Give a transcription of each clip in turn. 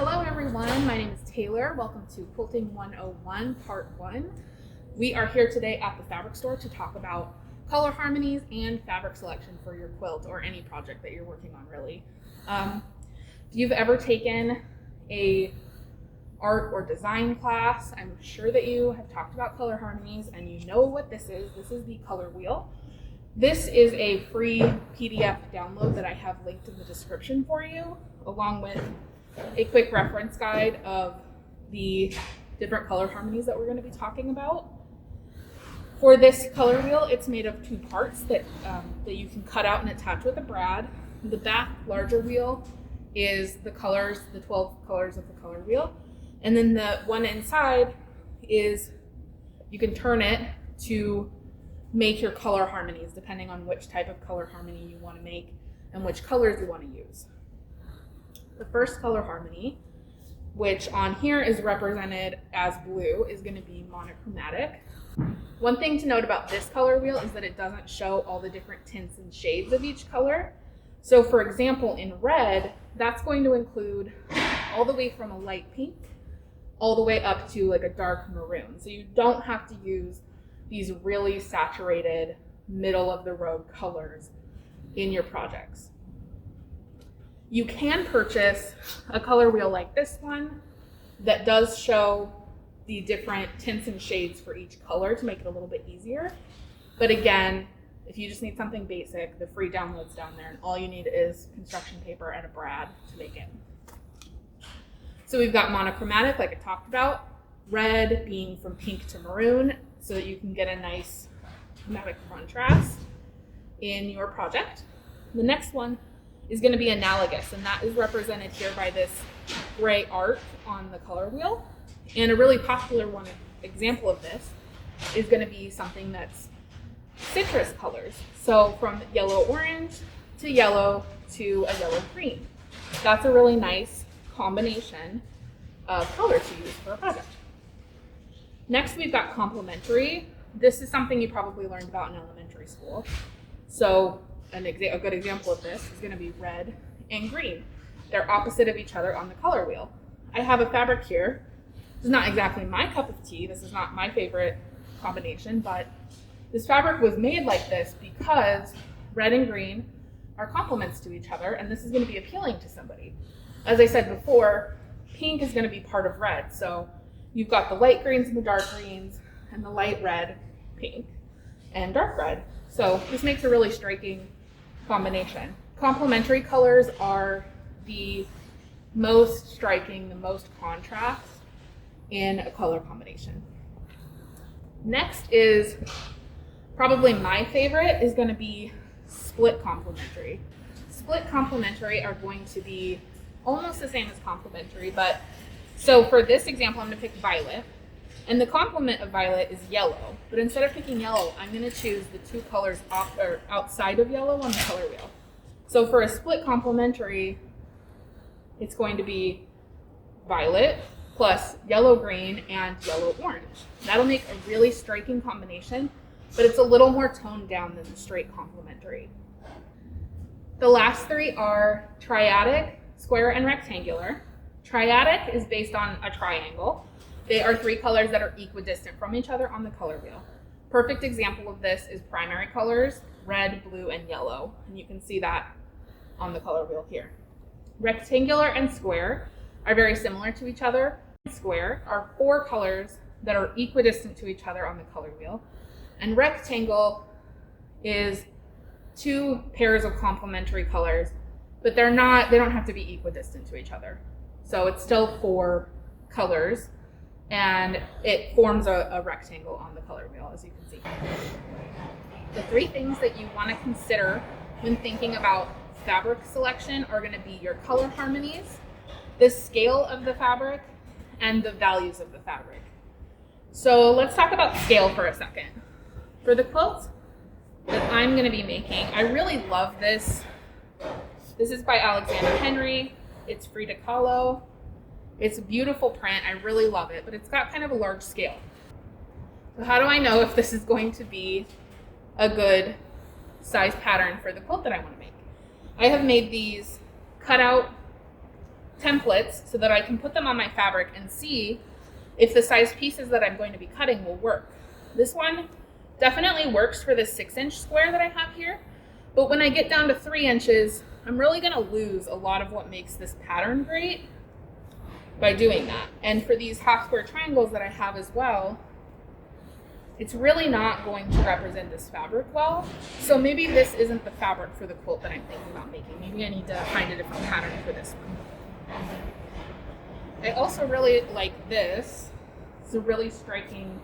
Hello everyone, my name is Taylor. Welcome to Quilting 101 Part 1. We are here today at the fabric store to talk about color harmonies and fabric selection for your quilt or any project that you're working on really. If you've ever taken a art or design class, I'm sure that you have talked about color harmonies and you know what this is. This is the color wheel. This is a free PDF download that I have linked in the description for you, along with a quick reference guide of the different color harmonies that we're going to be talking about. For this color wheel, it's made of two parts that you can cut out and attach with a brad. The back larger wheel is the colors, the 12 colors of the color wheel. And then the one inside is, you can turn it to make your color harmonies depending on which type of color harmony you want to make and which colors you want to use. The first color harmony, which on here is represented as blue, is going to be monochromatic. One thing to note about this color wheel is that it doesn't show all the different tints and shades of each color. So for example, in red, that's going to include all the way from a light pink all the way up to like a dark maroon. So you don't have to use these really saturated middle of the road colors in your projects. You can purchase a color wheel like this one that does show the different tints and shades for each color to make it a little bit easier. But again, if you just need something basic, the free download's down there and all you need is construction paper and a brad to make it. So we've got monochromatic, like I talked about, red being from pink to maroon, so that you can get a nice chromatic contrast in your project. The next one is going to be analogous, and that is represented here by this gray arc on the color wheel. And a really popular one example of this is going to be something that's citrus colors. So from yellow orange to a yellow green. That's a really nice combination of color to use for a project. Next, we've got complementary. This is something you probably learned about in elementary school. So a good example of this is going to be red and green. They're opposite of each other on the color wheel. I have a fabric here. This is not exactly my cup of tea. This is not my favorite combination, but this fabric was made like this because red and green are complements to each other, and this is going to be appealing to somebody. As I said before, pink is going to be part of red. So you've got the light greens and the dark greens, and the light red, pink, and dark red. So this makes a really striking combination. Complementary colors are the most striking, the most contrast in a color combination. Next is probably my favorite, is going to be split complementary. Split complementary are going to be almost the same as complementary, but so for this example, I'm going to pick violet, and the complement of violet is yellow. But instead of picking yellow, I'm going to choose the two colors outside of yellow on the color wheel. So for a split complementary, it's going to be violet plus yellow green and yellow orange. That'll make a really striking combination, but it's a little more toned down than the straight complementary. The last three are triadic, square, and rectangular. Triadic is based on a triangle. They are three colors that are equidistant from each other on the color wheel. Perfect example of this is primary colors, red, blue, and yellow. And you can see that on the color wheel here. Rectangular and square are very similar to each other. Square are four colors that are equidistant to each other on the color wheel. And rectangle is two pairs of complementary colors, but they don't have to be equidistant to each other. So it's still four colors, and it forms a rectangle on the color wheel, as you can see. The three things that you want to consider when thinking about fabric selection are going to be your color harmonies, the scale of the fabric, and the values of the fabric. So let's talk about scale for a second. For the quilt that I'm going to be making, I really love this. This is by Alexander Henry. It's Frida Kahlo. It's a beautiful print. I really love it, but it's got kind of a large scale. So how do I know if this is going to be a good size pattern for the quilt that I want to make? I have made these cutout templates so that I can put them on my fabric and see if the size pieces that I'm going to be cutting will work. This one definitely works for this 6-inch square that I have here, but when I get down to 3 inches, I'm really gonna lose a lot of what makes this pattern great by doing that. And for these half square triangles that I have as well, it's really not going to represent this fabric well. So maybe this isn't the fabric for the quilt that I'm thinking about making. Maybe I need to find a different pattern for this one. I also really like this. It's a really striking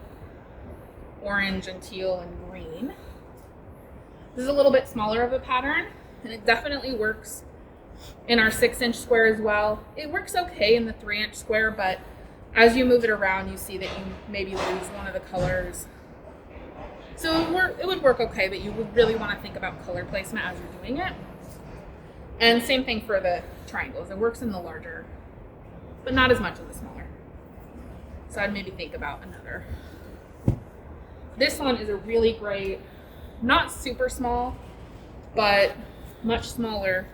orange and teal and green. This is a little bit smaller of a pattern, and it definitely works in our 6-inch square as well. It works okay in the 3-inch square, but as you move it around, you see that you maybe lose one of the colors. So it would work okay, but you would really want to think about color placement as you're doing it. And same thing for the triangles. It works in the larger, but not as much in the smaller. So I'd maybe think about another. This one is a really great, not super small, but much smaller,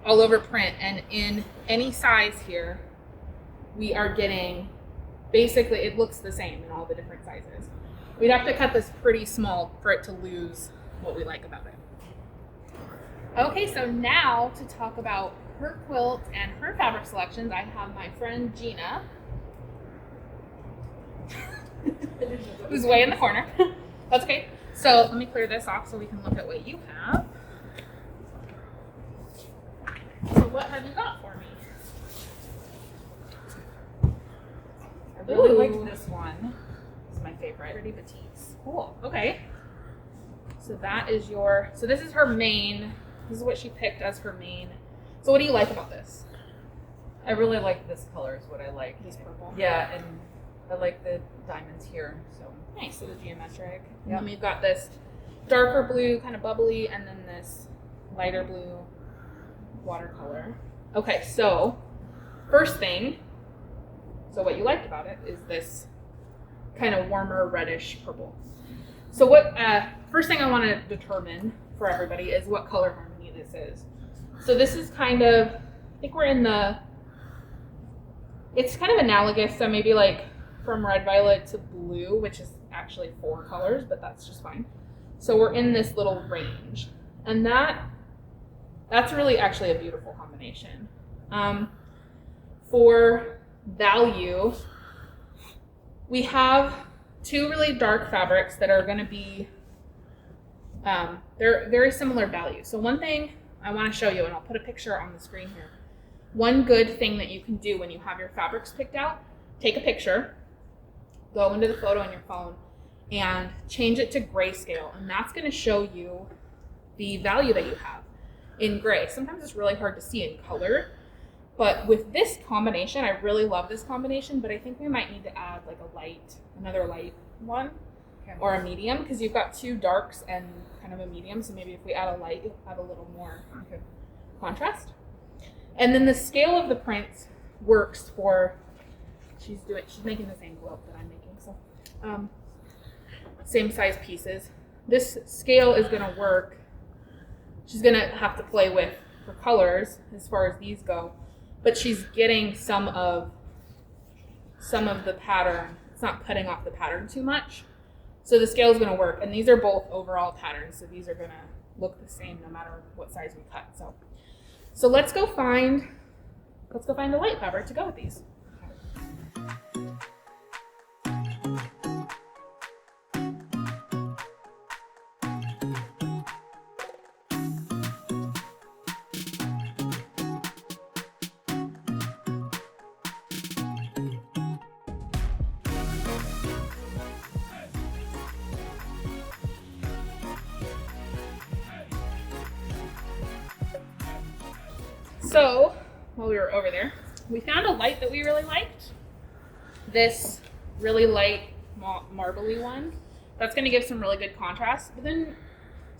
all over print. And in any size here, we are getting, basically it looks the same in all the different sizes. We'd have to cut this pretty small for it to lose what we like about it. Okay, so now to talk about her quilt and her fabric selections, I have my friend Gina, who's way in the corner. That's okay. So let me clear this off so we can look at what you have. So what have you got for me? I really like this one. It's my favorite. Pretty batiks. Cool. Okay. So that is your, so this is her main, this is what she picked as her main. So what do you like about this? I really like this color is what I like. This purple. Yeah, and I like the diamonds here. So nice. So the geometric. And Yep. then we've got this darker blue, kind of bubbly, and then this lighter blue watercolor. Okay, so first thing, so what you liked about it is this kind of warmer reddish purple. So what, first thing I want to determine for everybody is what color harmony this is. So this is kind of, I think we're in the, it's kind of analogous, so maybe like from red, violet to blue, which is actually 4 colors, but that's just fine. So we're in this little range, and that's really actually a beautiful combination. For value, we have 2 really dark fabrics that are going to be, they're very similar value. So one thing I want to show you, and I'll put a picture on the screen here. One good thing that you can do when you have your fabrics picked out, take a picture, go into the photo on your phone, and change it to grayscale, and that's going to show you the value that you have in gray. Sometimes it's really hard to see in color, but with this combination, I really love this combination, but I think we might need to add like another light one, okay. or a medium, because you've got 2 darks and kind of a medium, so maybe if we add a light, you'll have a little more contrast. And then the scale of the prints works for, she's making the same quilt that I'm making, so same size pieces. This scale is going to work. She's going to have to play with her colors as far as these go, but she's getting some of the pattern. It's not cutting off the pattern too much. So the scale is going to work, and these are both overall patterns, so these are going to look the same no matter what size we cut. So let's go find a light fabric to go with these. So, while we were over there, we found a light that we really liked. This really light marbly one. That's going to give some really good contrast. But then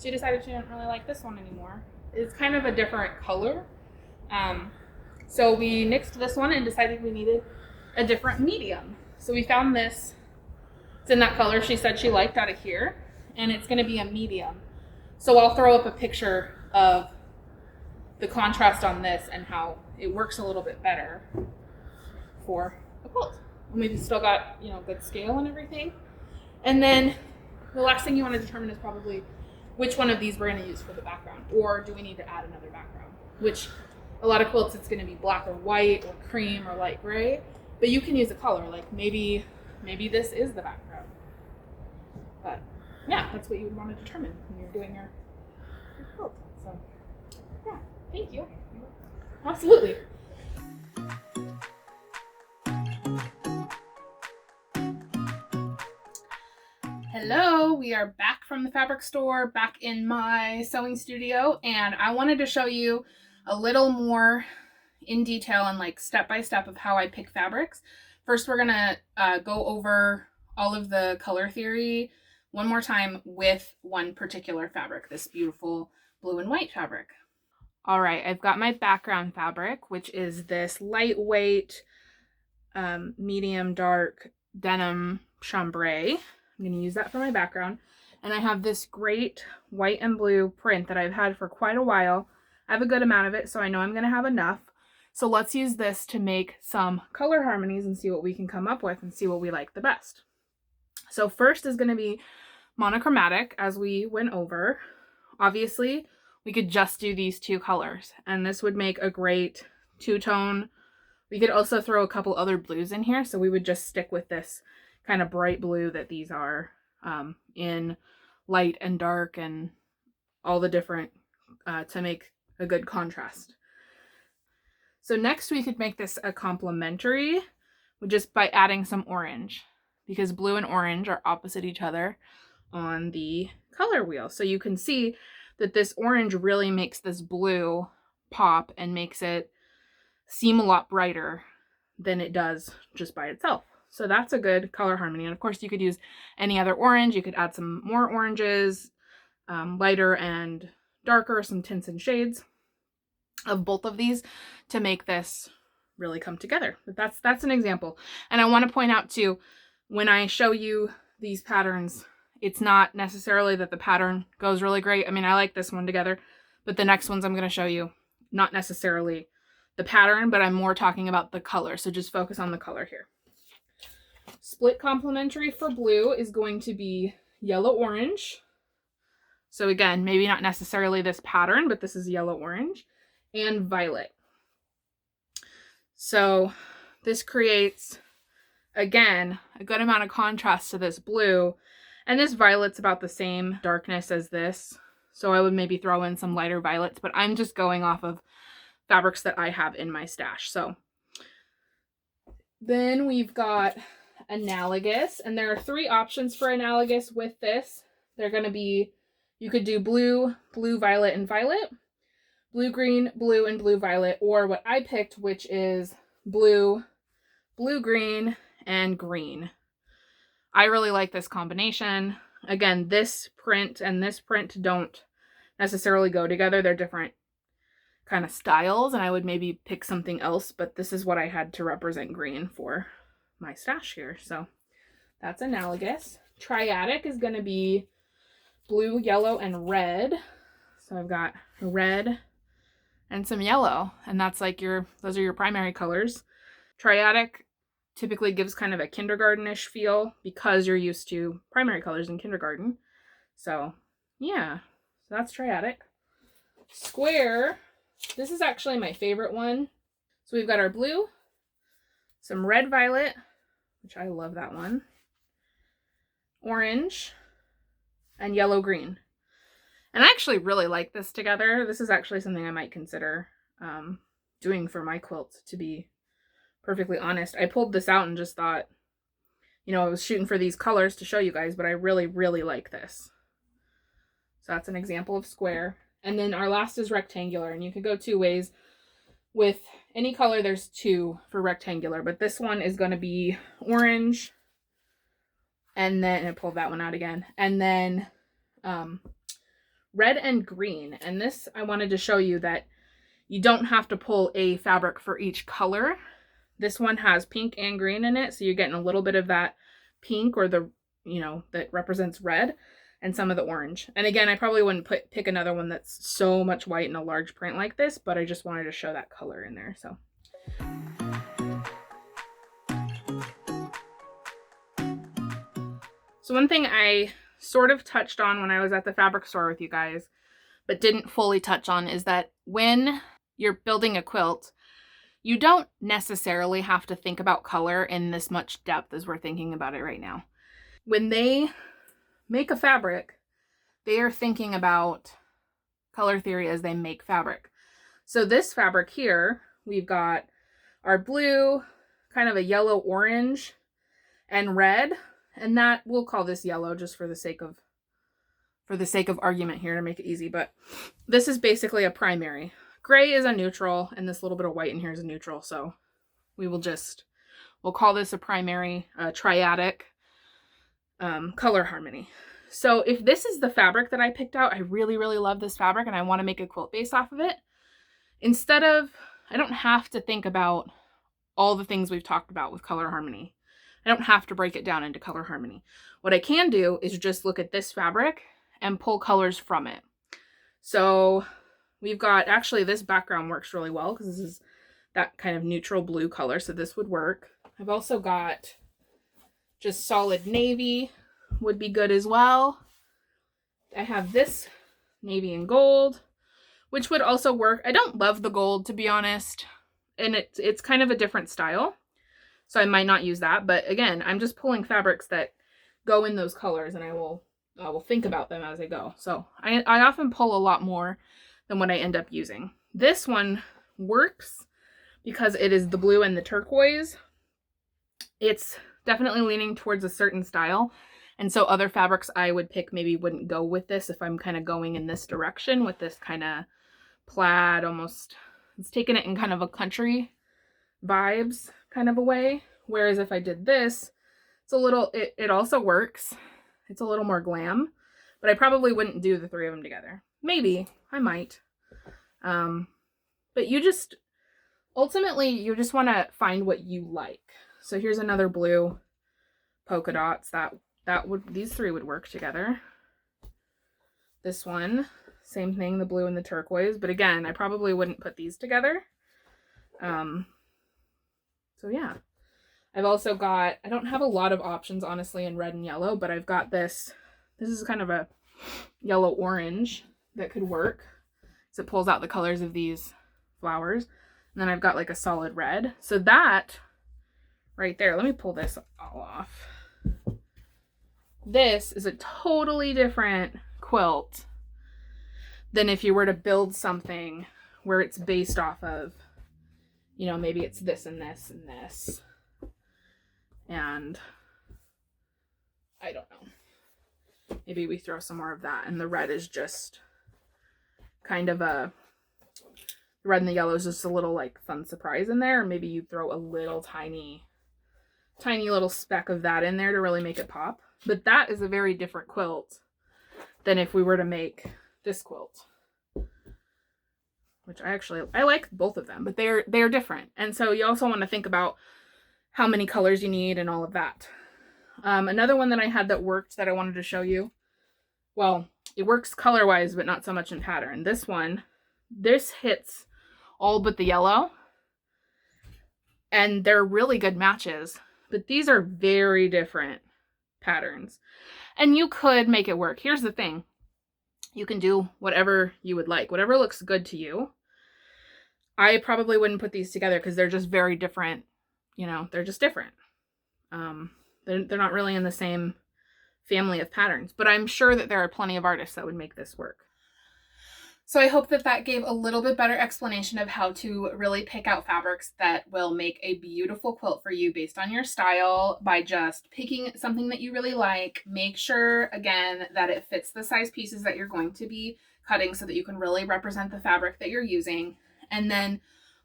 she decided she didn't really like this one anymore. It's kind of a different color. So we nixed this one and decided we needed a different medium. So we found this. It's in that color she said she liked out of here. And it's going to be a medium. So I'll throw up a picture of the contrast on this and how it works a little bit better for a quilt. Maybe it's still got, you know, good scale and everything. And then the last thing you want to determine is probably which one of these we're going to use for the background, or do we need to add another background? Which a lot of quilts, it's going to be black or white or cream or light gray, but you can use a color. Like maybe this is the background. But yeah, that's what you would want to determine when you're doing your quilt. So yeah, thank you. Absolutely. Hello, we are back from the fabric store, back in my sewing studio, and I wanted to show you a little more in detail and like step by step of how I pick fabrics. First, we're gonna go over all of the color theory one more time with one particular fabric, this beautiful blue and white fabric. All right, I've got my background fabric, which is this lightweight, medium dark denim chambray. I'm going to use that for my background. And I have this great white and blue print that I've had for quite a while. I have a good amount of it, so I know I'm going to have enough. So let's use this to make some color harmonies and see what we can come up with and see what we like the best. So first is going to be monochromatic, as we went over. Obviously, we could just do these two colors, and this would make a great two-tone. We could also throw a couple other blues in here, so we would just stick with this kind of bright blue that these are, in light and dark and all the different, to make a good contrast. So next we could make this a complementary just by adding some orange, because blue and orange are opposite each other on the color wheel. So you can see that this orange really makes this blue pop and makes it seem a lot brighter than it does just by itself. So that's a good color harmony. And of course you could use any other orange. You could add some more oranges, lighter and darker, some tints and shades of both of these to make this really come together. But that's an example. And I want to point out too, when I show you these patterns, it's not necessarily that the pattern goes really great. I mean, I like this one together, but the next ones I'm going to show you, not necessarily the pattern, but I'm more talking about the color. So just focus on the color here. Split complementary for blue is going to be yellow-orange. So again, maybe not necessarily this pattern, but this is yellow-orange, and violet. So this creates, again, a good amount of contrast to this blue. And this violet's about the same darkness as this. So I would maybe throw in some lighter violets, but I'm just going off of fabrics that I have in my stash. So then we've got analogous, and there are three options for analogous with this. They're going to be, you could do blue, blue, violet, and violet, blue, green, blue, and blue, violet, or what I picked, which is blue, blue, green, and green. I really like this combination. Again, this print and this print don't necessarily go together. They're different kind of styles, and I would maybe pick something else, but this is what I had to represent green for my stash here. So that's analogous. Triadic is going to be blue, yellow, and red. So I've got red and some yellow, and that's like those are your primary colors. Triadic typically gives kind of a kindergarten-ish feel because you're used to primary colors in kindergarten. So yeah, so that's triadic. Square, this is actually my favorite one. So we've got our blue, some red violet, which I love that one, orange, and yellow green. And I actually really like this together. This is actually something I might consider doing for my quilt, to be perfectly honest. I pulled this out and just thought, you know, I was shooting for these colors to show you guys, but I really, really like this. So that's an example of square. And then our last is rectangular, and you could go two ways. With any color, there's two for rectangular, but this one is going to be orange, and then I pulled that one out again, and then red and green. And this, I wanted to show you that you don't have to pull a fabric for each color. This one has pink and green in it, so you're getting a little bit of that pink, or the, you know, that represents red. and some of the orange. And again, I probably wouldn't pick another one that's so much white in a large print like this, but I just wanted to show that color in there. So one thing I sort of touched on when I was at the fabric store with you guys, but didn't fully touch on, is that when you're building a quilt, you don't necessarily have to think about color in this much depth as we're thinking about it right now. When they make a fabric, they are thinking about color theory as they make fabric. So this fabric here, we've got our blue, kind of a yellow orange, and red, and that we'll call this yellow just for the sake of argument here to make it easy. But this is basically a primary. Gray is a neutral, and this little bit of white in here is a neutral. So we'll call this a primary, triadic color harmony. So if this is the fabric that I picked out, I really, really love this fabric and I want to make a quilt base off of it. I don't have to think about all the things we've talked about with color harmony. I don't have to break it down into color harmony. What I can do is just look at this fabric and pull colors from it. So we've got, actually this background works really well because this is that kind of neutral blue color, so this would work. I've also got just solid navy would be good as well. I have this navy and gold, which would also work. I don't love the gold, to be honest, and it's kind of a different style, so I might not use that. But again, I'm just pulling fabrics that go in those colors, and I will think about them as I go. So I often pull a lot more than what I end up using. This one works because it is the blue and the turquoise. It's definitely leaning towards a certain style. And so other fabrics I would pick maybe wouldn't go with this if I'm kind of going in this direction with this kind of plaid, almost, it's taking it in kind of a country vibes kind of a way. Whereas if I did this, it's a little, it also works. It's a little more glam, but I probably wouldn't do the three of them together. Maybe, I might. But ultimately, you just want to find what you like. So here's another blue polka dots these three would work together. This one, same thing, the blue and the turquoise, but again, I probably wouldn't put these together. So yeah. I've also got, I don't have a lot of options honestly in red and yellow, but I've got this is kind of a yellow orange that could work. So it pulls out the colors of these flowers. And then I've got like a solid red. So that right there, let me pull this all off. This is a totally different quilt than if you were to build something where it's based off of, maybe it's this and this and this. And I don't know. Maybe we throw some more of that. And the red is just kind of the red and the yellow is just a little like fun surprise in there. Or maybe you throw a little tiny little speck of that in there to really make it pop. But that is a very different quilt than if we were to make this quilt. Which I like both of them, but they're different. And so you also want to think about how many colors you need and all of that. Another one that I had that worked that I wanted to show you. Well, it works color-wise, but not so much in pattern. This hits all but the yellow. And they're really good matches. But these are very different patterns. And you could make it work. Here's the thing. You can do whatever you would like. Whatever looks good to you. I probably wouldn't put these together because they're just very different. They're just different. They're not really in the same family of patterns. But I'm sure that there are plenty of artists that would make this work. So I hope that gave a little bit better explanation of how to really pick out fabrics that will make a beautiful quilt for you based on your style by just picking something that you really like. Make sure, again, that it fits the size pieces that you're going to be cutting so that you can really represent the fabric that you're using. And then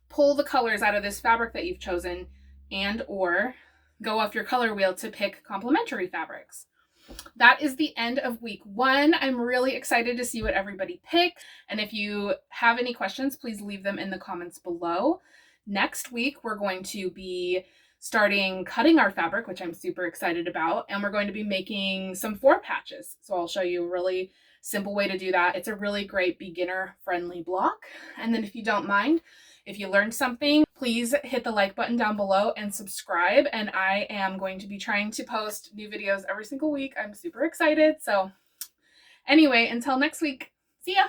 pull the colors out of this fabric that you've chosen and or go off your color wheel to pick complementary fabrics. That is the end of week 1. I'm really excited to see what everybody picked. And if you have any questions, please leave them in the comments below. Next week, we're going to be starting cutting our fabric, which I'm super excited about, and we're going to be making some 4 patches. So I'll show you a really simple way to do that. It's a really great beginner friendly block. And then if you don't mind, if you learned something, please hit the like button down below and subscribe. And I am going to be trying to post new videos every single week. I'm super excited. So anyway, until next week, see ya.